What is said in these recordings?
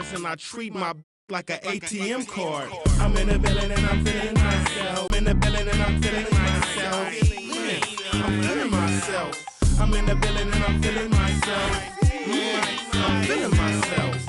cards and I treat my like an ATM card. I'm in the building and I'm feeling myself. In the building and I'm feeling myself. I'm feeling myself. I'm in the building and I'm feeling myself. I'm feeling myself.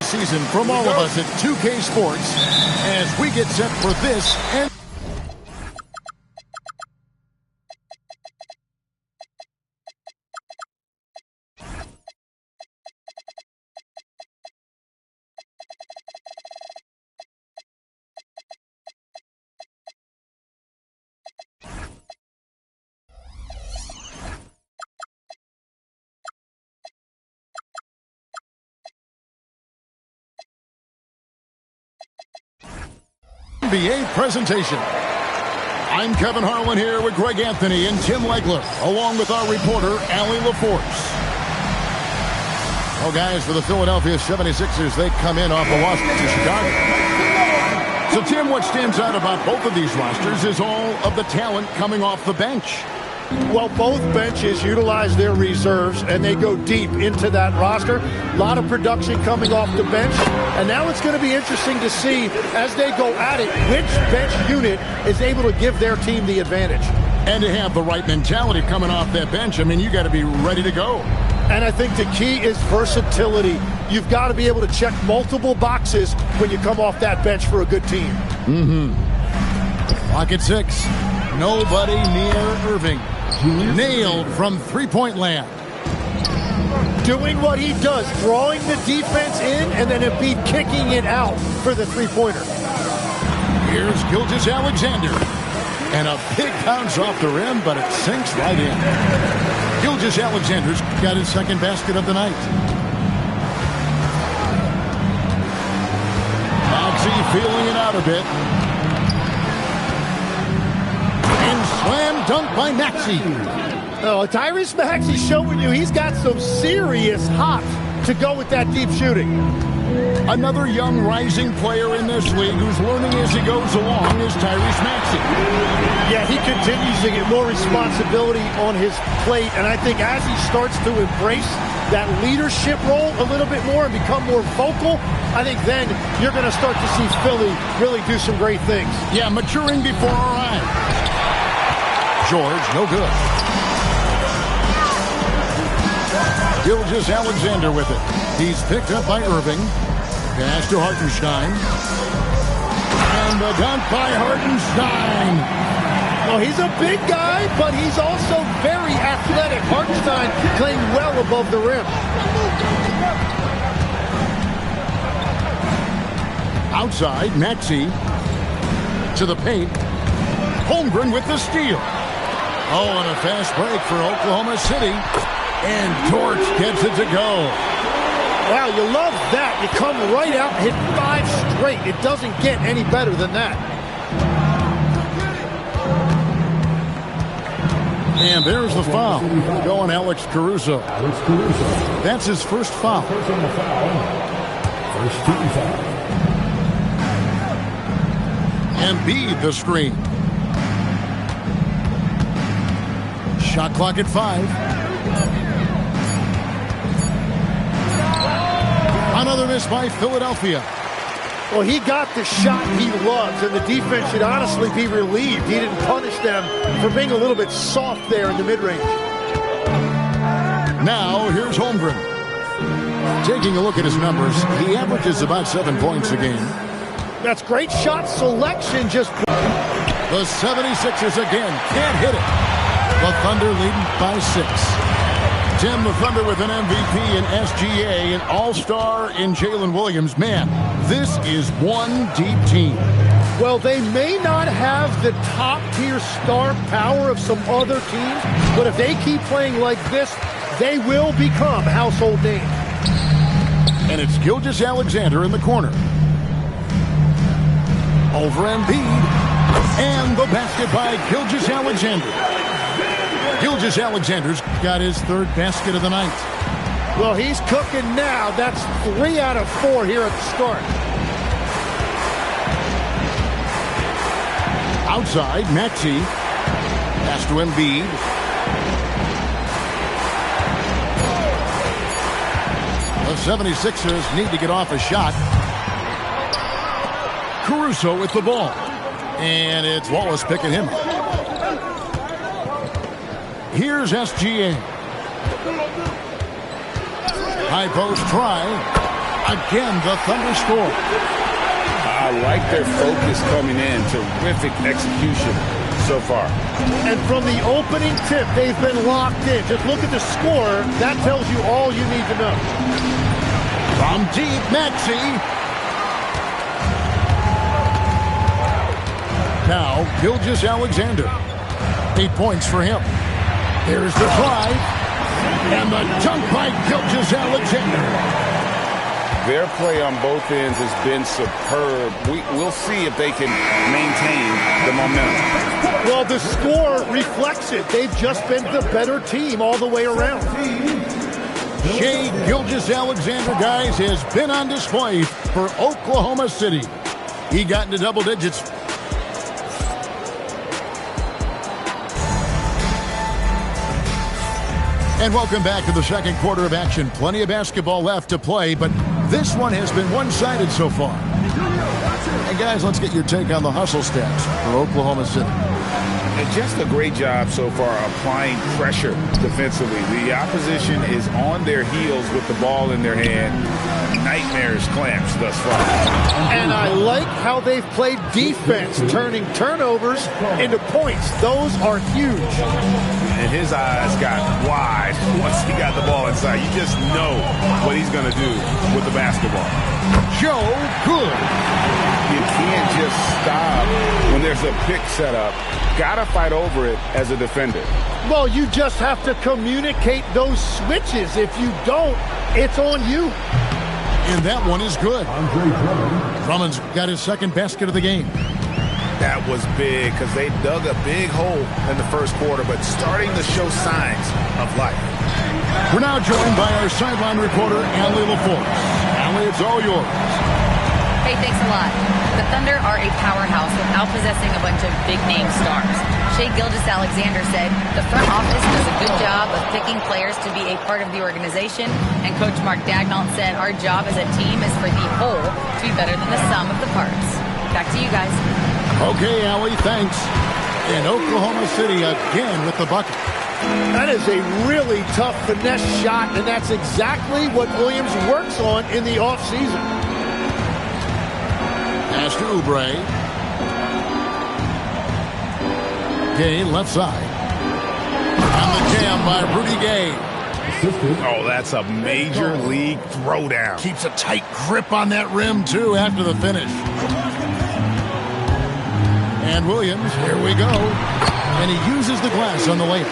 Season from all of us at 2K Sports as we get set for this and NBA presentation. I'm Kevin Harlan here with Greg Anthony and Tim Legler, along with our reporter, Allie LaForce. Well, guys, for the Philadelphia 76ers, they come in off a loss to Chicago. So, Tim, what stands out about both of these rosters is all of the talent coming off the bench. Well, both benches utilize their reserves, and they go deep into that roster. A lot of production coming off the bench, and now it's going to be interesting to see, as they go at it, which bench unit is able to give their team the advantage. And to have the right mentality coming off that bench, I mean, you got to be ready to go. And I think the key is versatility. You've got to be able to check multiple boxes when you come off that bench for a good team. Clock at 6. Nobody near Irving. Nailed from three-point land. Doing what he does, drawing the defense in, and then Embiid kicking it out for the three-pointer. Here's Gilgeous-Alexander. And a big bounce off the rim, but it sinks right in. Gilgeous-Alexander's got his second basket of the night. Maxey feeling it out a bit. Slam dunk by Maxey. Oh, Tyrese Maxey showing you he's got some serious hop to go with that deep shooting. Another young rising player in this league who's learning as he goes along is Tyrese Maxey. Yeah, he continues to get more responsibility on his plate, and I think as he starts to embrace that leadership role a little bit more and become more vocal, I think then you're going to start to see Philly really do some great things. Yeah, maturing before our eyes. George, no good. Gilgeous-Alexander with it. He's picked up by Irving. Pass to Hartenstein. And the dunk by Hartenstein. Well, he's a big guy, but he's also very athletic. Hartenstein playing well above the rim. Outside, Maxey to the paint. Holmgren with the steal. Oh, and a fast break for Oklahoma City. And Torch gets it to go. Wow, you love that. You come right out and hit 5 straight. It doesn't get any better than that. And there's the foul. Going Alex Caruso. That's his first foul. First team foul. Embiid the screen. Shot clock at 5. Another miss by Philadelphia. Well, he got the shot he loves, and the defense should honestly be relieved. He didn't punish them for being a little bit soft there in the mid-range. Now, here's Holmgren. Taking a look at his numbers, he averages about 7 points a game. That's great shot selection. Just the 76ers again can't hit it. The Thunder leading by 6. Tim, the Thunder with an MVP in SGA, an all-star in Jalen Williams. Man, this is one deep team. Well, they may not have the top-tier star power of some other teams, but if they keep playing like this, they will become household names. And it's Gilgeous-Alexander in the corner. Over Embiid. And the basket by Gilgeous-Alexander. Gilgeous-Alexander's got his third basket of the night. Well, he's cooking now. That's 3 out of 4 here at the start. Outside, Maxey. Pass to Embiid. The 76ers need to get off a shot. Caruso with the ball. And it's Wallace picking him up. Here's SGA. High post try. Again, the Thunder score. I like their focus coming in. Terrific execution so far. And from the opening tip, they've been locked in. Just look at the score. That tells you all you need to know. From deep, Maxey. Now, Gilgeous-Alexander. 8 points for him. Here's the drive. And the dunk by Gilgeous-Alexander. Their play on both ends has been superb. We'll see if they can maintain the momentum. Well, the score reflects it. They've just been the better team all the way around. Shai Gilgeous-Alexander, guys, has been on display for Oklahoma City. He got into double digits. And welcome back to the second quarter of action. Plenty of basketball left to play, but this one has been one-sided so far. And guys, let's get your take on the hustle stats for Oklahoma City. And just a great job so far applying pressure defensively. The opposition is on their heels with the ball in their hand. Nightmares clamps thus far. And I like how they've played defense, turning turnovers into points. Those are huge. And his eyes got wide once he got the ball inside. You just know what he's going to do with the basketball. Joe Good. You can't just stop when there's a pick set up. Got to fight over it as a defender. Well, you just have to communicate those switches. If you don't, it's on you. And that one is good. Drummond's got his second basket of the game. That was big because they dug a big hole in the first quarter, but starting to show signs of life. We're now joined by our sideline reporter, Allie LaForce. Allie, it's all yours. Hey, thanks a lot. The Thunder are a powerhouse without possessing a bunch of big-name stars. Shai Gilgeous-Alexander said the front office does a good job of picking players to be a part of the organization, and Coach Mark Daigneault said our job as a team is for the whole to be better than the sum of the parts. Back to you guys. Okay, Allie, thanks. And Oklahoma City again with the bucket. That is a really tough finesse shot, and that's exactly what Williams works on in the offseason. Pass to Oubre. Gay left side. On the jam by Rudy Gay. Oh, that's a major league throwdown. Keeps a tight grip on that rim, too, after the finish. And Williams, here we go. And he uses the glass on the layup.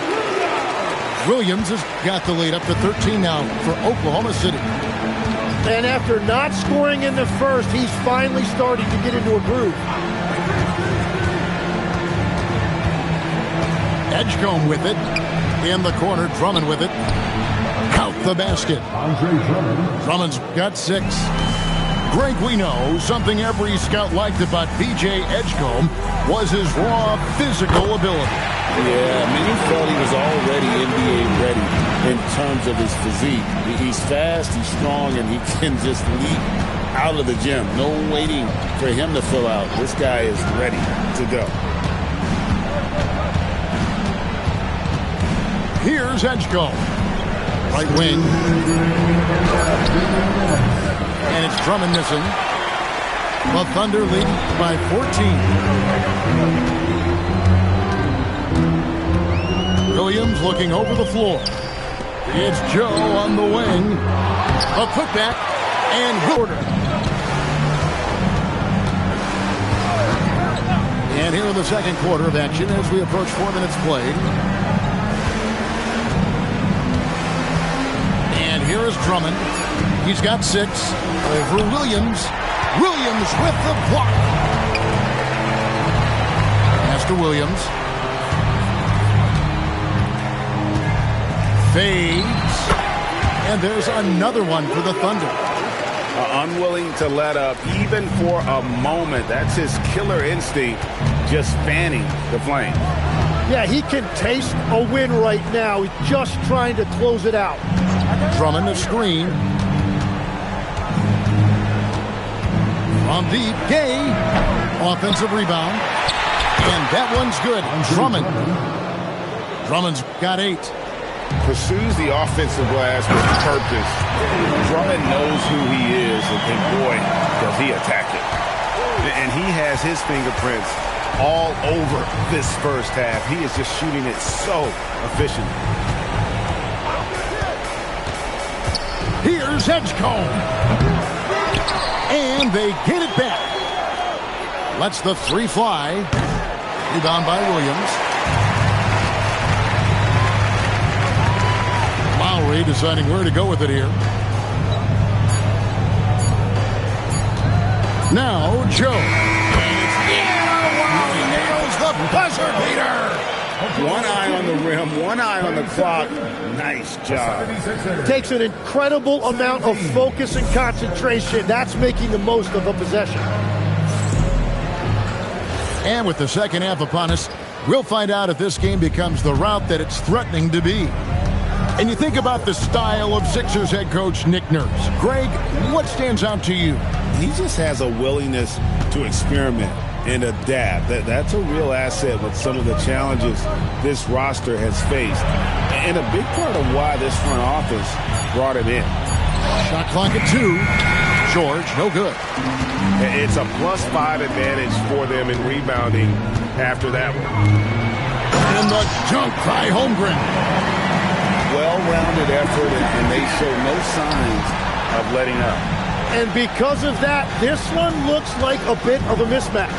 Williams has got the lead up to 13 now for Oklahoma City. And after not scoring in the first, he's finally starting to get into a groove. Edgecombe with it. In the corner, Drummond with it. Out the basket. Drummond's got 6. Greg, we know something every scout liked about B.J. Edgecombe was his raw physical ability. Yeah, many felt he was already NBA ready in terms of his physique. He's fast, he's strong, and he can just leap out of the gym. No waiting for him to fill out. This guy is ready to go. Here's Edgecombe. Right wing. And it's Drummond missing. The Thunder lead by 14. Williams looking over the floor. It's Joe on the wing. A putback and order. And here in the second quarter of action as we approach 4 minutes played. And here is Drummond. He's got 6 over Williams. Williams with the block. Pass to Williams. Fades. And there's another one for the Thunder. Unwilling to let up even for a moment. That's his killer instinct, just fanning the flame. Yeah, he can taste a win right now. He's just trying to close it out. Drummond a screen. From deep, Gay. Offensive rebound. And that one's good. Drummond. Drummond's got 8. Pursues the offensive glass with purpose. Drummond knows who he is, and boy, does he attack it. And he has his fingerprints all over this first half. He is just shooting it so efficient. Here's Edgecombe. And they get it back. Lets the 3 fly. Rebound by Williams. Lowry deciding where to go with it here. Now Joe. Lowry nails the buzzer beater. One eye on the rim, one eye on the clock. Nice job. Takes an incredible amount of focus and concentration. That's making the most of a possession. And with the second half upon us, we'll find out if this game becomes the route that it's threatening to be. And you think about the style of Sixers head coach Nick Nurse. Greg, what stands out to you? He just has a willingness to experiment and adapt. That's a real asset with some of the challenges this roster has faced. And a big part of why this front office brought him in. Shot clock at 2. George, no good. It's a +5 advantage for them in rebounding after that one. And the dunk by Holmgren. Well-rounded effort, and they show no signs of letting up. And because of that, this one looks like a bit of a mismatch.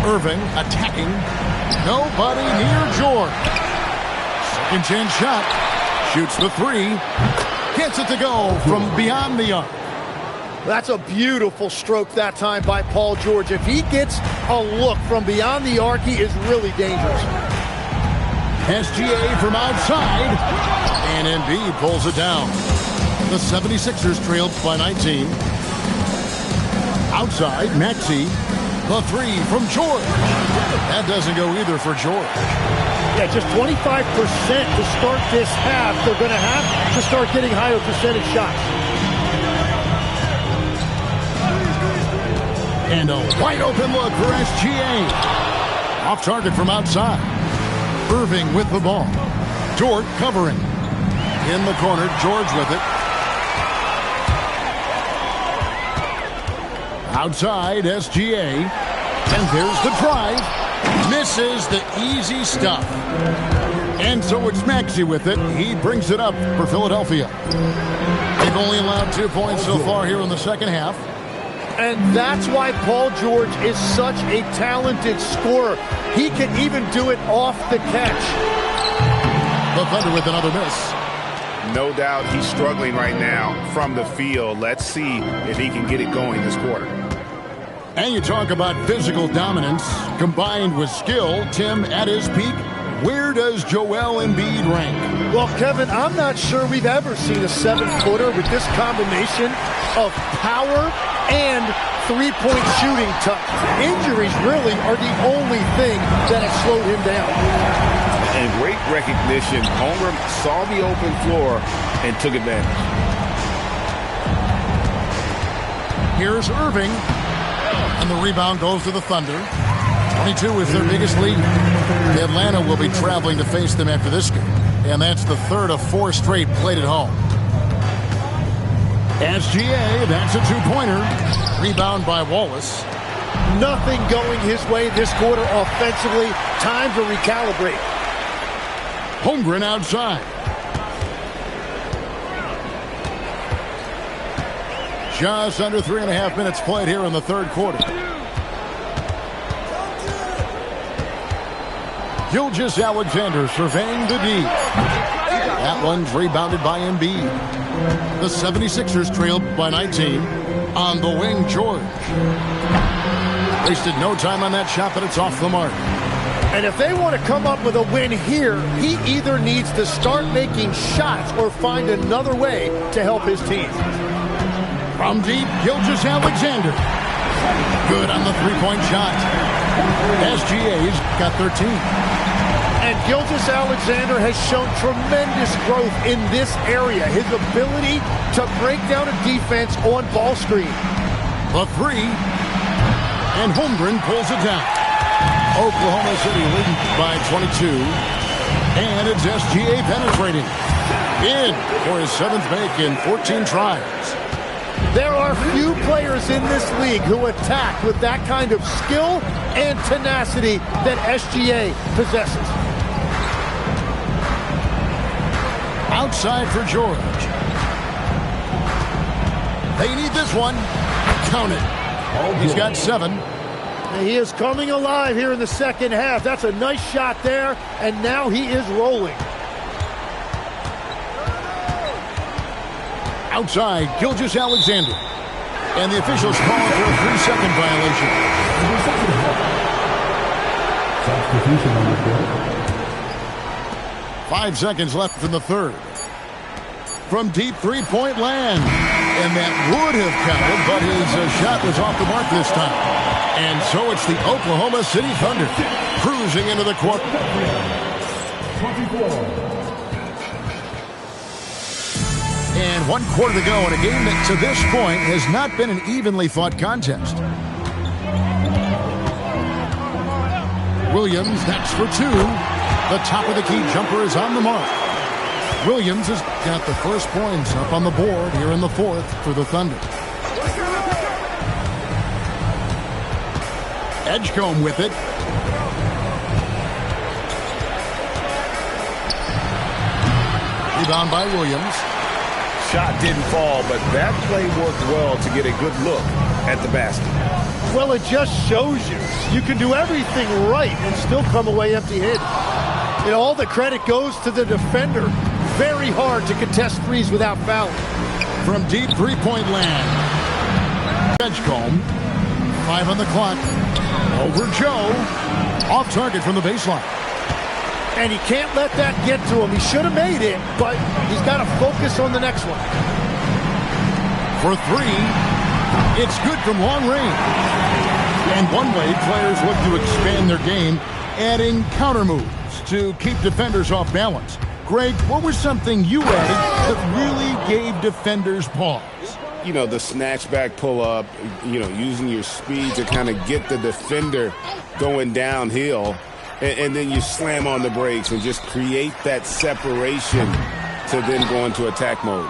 Irving attacking. Nobody near George. Second chance shot. Shoots the 3. Gets it to go from beyond the arc. That's a beautiful stroke that time by Paul George. If he gets a look from beyond the arc, he is really dangerous. SGA from outside. And Embiid pulls it down. The 76ers trailed by 19. Outside, Maxey. The 3 from George. That doesn't go either for George. Yeah, just 25% to start this half. They're going to have to start getting higher percentage shots. And a wide open look for SGA. Off target from outside. Irving with the ball. Dort covering. In the corner, George with it. Outside, SGA. And there's the drive. Misses the easy stuff. And so it's Maxey with it. He brings it up for Philadelphia. They've only allowed 2 points so far here in the second half. And that's why Paul George is such a talented scorer. He can even do it off the catch. The Thunder with another miss. No doubt he's struggling right now from the field. Let's see if he can get it going this quarter. And you talk about physical dominance combined with skill. Tim, at his peak, where does Joel Embiid rank? Well, Kevin, I'm not sure we've ever seen a 7-footer with this combination of power and three-point shooting touch. Injuries really are the only thing that have slowed him down. And great recognition. Homer saw the open floor and took advantage. Here's Irving. And the rebound goes to the Thunder. 22 is their biggest lead. Atlanta will be traveling to face them after this game. And that's the third of 4 straight played at home. SGA, that's a 2-pointer. Rebound by Wallace. Nothing going his way this quarter offensively. Time to recalibrate. Holmgren outside. Just under 3.5 minutes played here in the third quarter. Gilgeous-Alexander surveying the D. That one's rebounded by Embiid. The 76ers trailed by 19. On the wing, George. Wasted no time on that shot, but it's off the mark. And if they want to come up with a win here, he either needs to start making shots or find another way to help his team. From deep, Gilgeous-Alexander. Good on the three-point shot. SGA's got 13. And Gilgeous-Alexander has shown tremendous growth in this area. His ability to break down a defense on ball screen. The three. And Holmgren pulls it down. Oklahoma City leading by 22. And it's SGA penetrating. In for his 7th make in 14 tries. There are few players in this league who attack with that kind of skill and tenacity that SGA possesses. Outside for George. They need this one. Count it. He's got 7. He is coming alive here in the second half. That's a nice shot there, and now he is rolling. Outside, Gilgeous-Alexander. And the officials call for a 3-second violation. 5 seconds left in the third. From deep three-point land. And that would have counted, but his shot was off the mark this time. And so it's the Oklahoma City Thunder cruising into the quarter. And 1 quarter to go in a game that to this point has not been an evenly fought contest. Williams, that's for 2. The top of the key jumper is on the mark. Williams has got the first points up on the board here in the fourth for the Thunder. Edgecombe with it. Rebound by Williams. Shot didn't fall, but that play worked well to get a good look at the basket. Well, it just shows you can do everything right and still come away empty-handed. And all the credit goes to the defender. Very hard to contest threes without fouling. From deep three-point land. Edgecombe. 5 on the clock. Over Joe. Off target from the baseline. And he can't let that get to him. He should have made it, but he's got to focus on the next one. For 3. It's good from long range. And one way players look to expand their game, adding counter moves to keep defenders off balance. Greg, what was something you added that really gave defenders pause? You know, the snatchback pull-up, you know, using your speed to kind of get the defender going downhill, and then you slam on the brakes and just create that separation to then go into attack mode.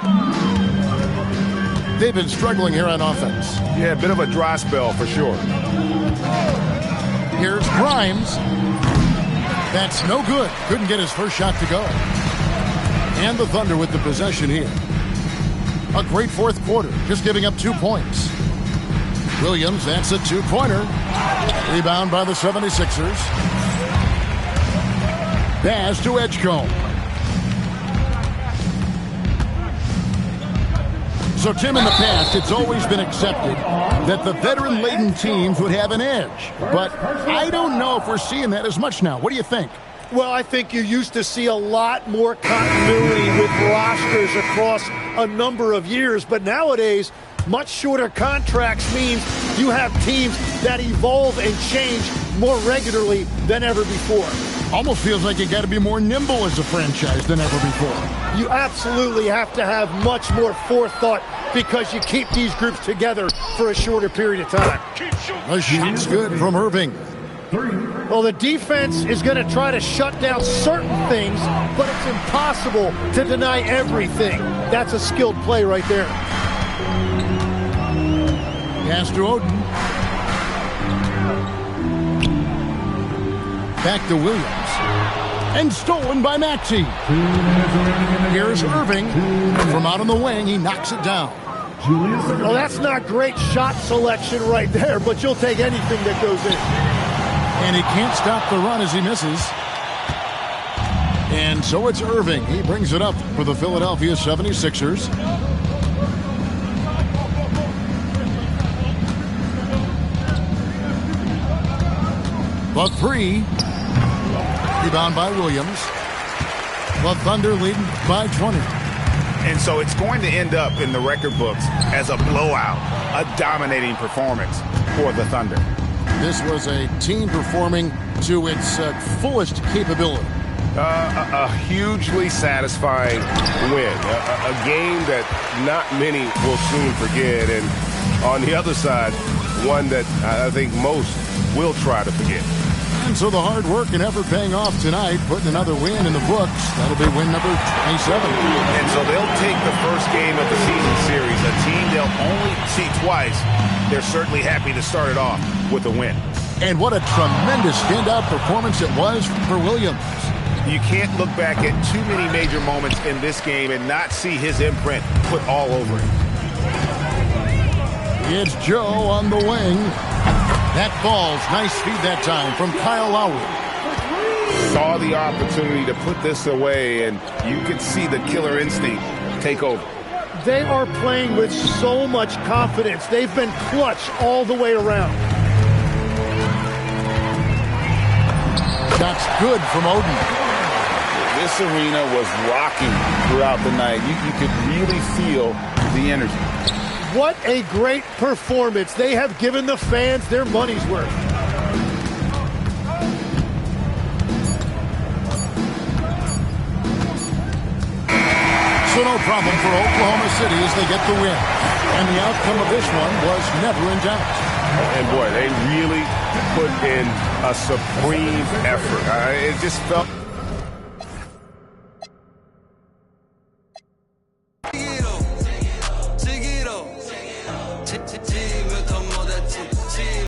They've been struggling here on offense. Yeah, a bit of a dry spell for sure. Here's Grimes. That's no good. Couldn't get his first shot to go. And the Thunder with the possession here. A great fourth quarter, just giving up 2 points. Williams, that's a 2-pointer. Rebound by the 76ers. Pass to Edgecombe. So, Tim, in the past, it's always been accepted that the veteran-laden teams would have an edge. But I don't know if we're seeing that as much now. What do you think? Well, I think you used to see a lot more continuity with rosters across a number of years. But nowadays, much shorter contracts means you have teams that evolve and change more regularly than ever before. Almost feels like you got to be more nimble as a franchise than ever before. You absolutely have to have much more forethought because you keep these groups together for a shorter period of time. The shot's good from Irving. Well, the defense is going to try to shut down certain things, but it's impossible to deny everything. That's a skilled play right there. Pass to Oden. Back to Williams. And stolen by Maxey. Here's Irving. From out on the wing, he knocks it down. Well, that's not great shot selection right there, but you'll take anything that goes in. And he can't stop the run as he misses. And so it's Irving. He brings it up for the Philadelphia 76ers. The three. Rebound by Williams. The Thunder leading by 20. And so it's going to end up in the record books as a blowout, a dominating performance for the Thunder. This was a team performing to its fullest capability. A hugely satisfying win. A game that not many will soon forget. And on the other side, one that I think most will try to forget. And so the hard work and effort paying off tonight, putting another win in the books. That'll be win number 27. And so they'll take the first game of the season series, a team they'll only see twice. They're certainly happy to start it off with a win. And what a tremendous standout performance it was for Williams. You can't look back at too many major moments in this game and not see his imprint put all over it. It's Joe on the wing. That falls. Nice feed that time from Kyle Lowry. Saw the opportunity to put this away, and you could see the killer instinct take over. They are playing with so much confidence. They've been clutch all the way around. That's good from Oden. This arena was rocking throughout the night. You could really feel the energy. What a great performance. They have given the fans their money's worth. So no problem for Oklahoma City as they get the win. And the outcome of this one was never in doubt. And boy, they really put in a supreme effort. It just felt